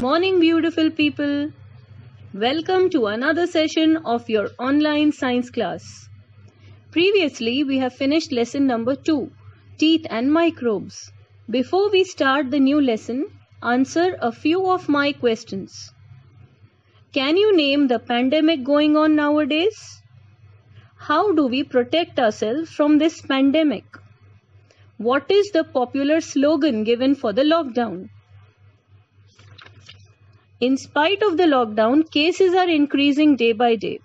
Morning, beautiful people. Welcome to another session of your online science class. Previously, we have finished lesson number 2, Teeth and Microbes. Before we start the new lesson, answer a few of my questions. Can you name the pandemic going on nowadays? How do we protect ourselves from this pandemic? What is the popular slogan given for the lockdown? In spite of the lockdown, cases are increasing day by day.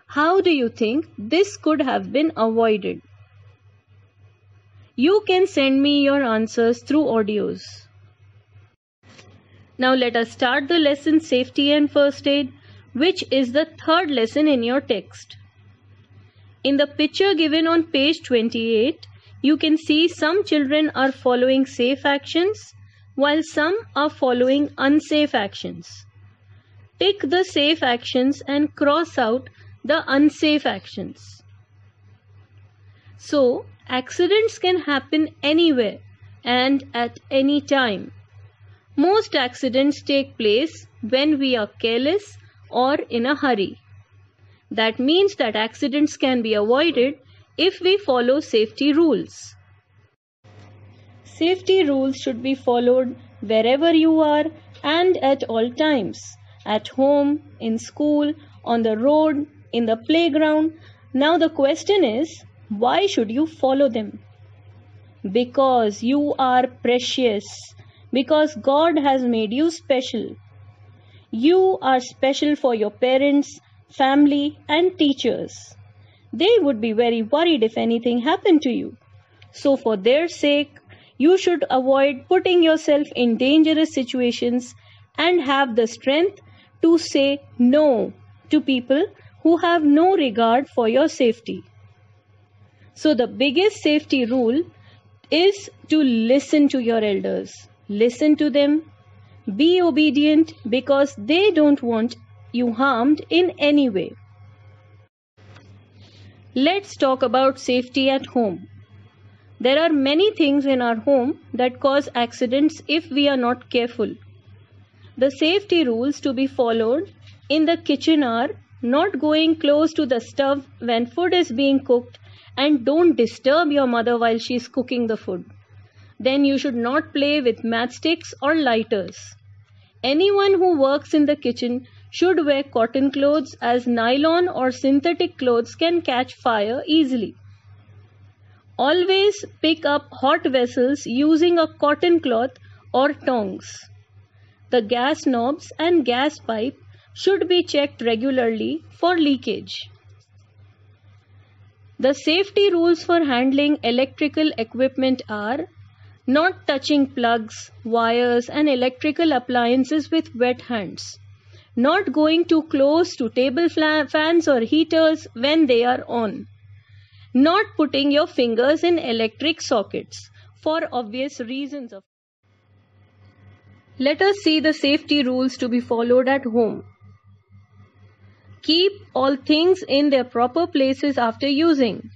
How do you think this could have been avoided? You can send me your answers through audios. Now let us start the lesson Safety and First Aid, which is the third lesson in your text. In the picture given on page 28, you can see some children are following safe actions while some are following unsafe actions. Pick the safe actions and cross out the unsafe actions. So, accidents can happen anywhere and at any time. Most accidents take place when we are careless or in a hurry. That means that accidents can be avoided if we follow safety rules. Safety rules should be followed wherever you are and at all times. At home, in school, on the road, in the playground. Now the question is, why should you follow them? Because you are precious. Because God has made you special. You are special for your parents, family, and teachers. They would be very worried if anything happened to you. So for their sake, you should avoid putting yourself in dangerous situations and have the strength to say no to people who have no regard for your safety. So the biggest safety rule is to listen to your elders. Listen to them. Be obedient because they don't want you harmed in any way. Let's talk about safety at home. There are many things in our home that cause accidents if we are not careful. The safety rules to be followed in the kitchen are not going close to the stove when food is being cooked and don't disturb your mother while she is cooking the food. Then you should not play with matchsticks or lighters. Anyone who works in the kitchen should wear cotton clothes as nylon or synthetic clothes can catch fire easily. Always pick up hot vessels using a cotton cloth or tongs. The gas knobs and gas pipe should be checked regularly for leakage. The safety rules for handling electrical equipment are not touching plugs, wires, and electrical appliances with wet hands. Not going too close to table fans or heaters when they are on. Not putting your fingers in electric sockets for obvious reasons. Let us see the safety rules to be followed at home. Keep all things in their proper places after using.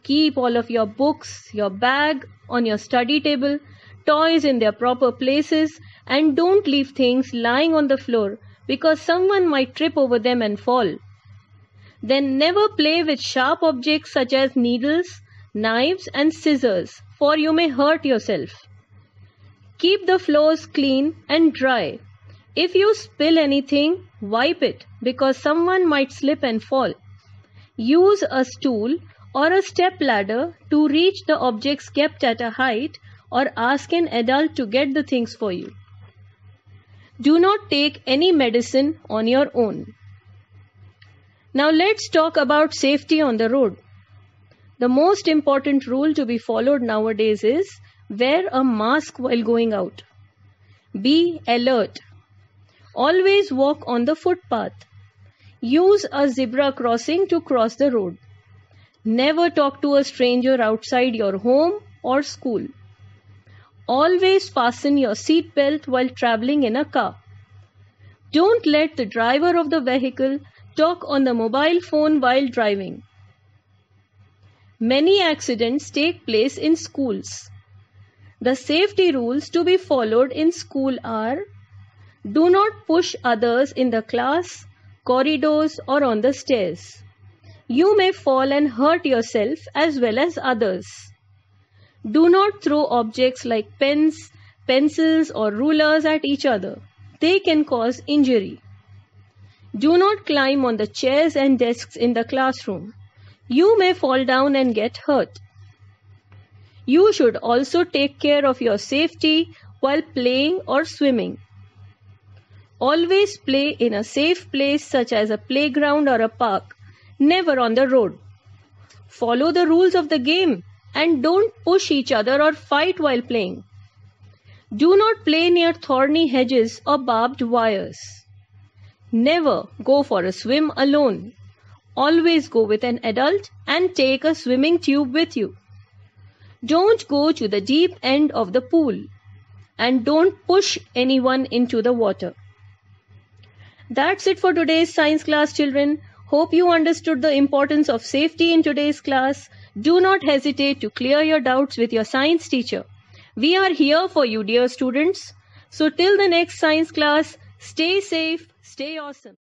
Keep all of your books, your bag on your study table, toys in their proper places, and don't leave things lying on the floor because someone might trip over them and fall. Then never play with sharp objects such as needles, knives, and scissors, for you may hurt yourself. Keep the floors clean and dry. If you spill anything, wipe it because someone might slip and fall. Use a stool or a step ladder to reach the objects kept at a height or ask an adult to get the things for you. Do not take any medicine on your own. Now let's talk about safety on the road. The most important rule to be followed nowadays is wear a mask while going out. Be alert. Always walk on the footpath. Use a zebra crossing to cross the road. Never talk to a stranger outside your home or school. Always fasten your seat belt while traveling in a car. Don't let the driver of the vehicle talk on the mobile phone while driving. Many accidents take place in schools. The safety rules to be followed in school are Do not push others in the class, corridors, or on the stairs. You may fall and hurt yourself as well as others. Do not throw objects like pens, pencils, or rulers at each other. They can cause injury. Do not climb on the chairs and desks in the classroom. You may fall down and get hurt. You should also take care of your safety while playing or swimming. Always play in a safe place such as a playground or a park, never on the road. Follow the rules of the game and don't push each other or fight while playing. Do not play near thorny hedges or barbed wires. Never go for a swim alone. Always go with an adult and take a swimming tube with you. Don't go to the deep end of the pool and don't push anyone into the water. That's it for today's science class, children. Hope you understood the importance of safety in today's class. Do not hesitate to clear your doubts with your science teacher. We are here for you, dear students. So till the next science class, stay safe, stay awesome.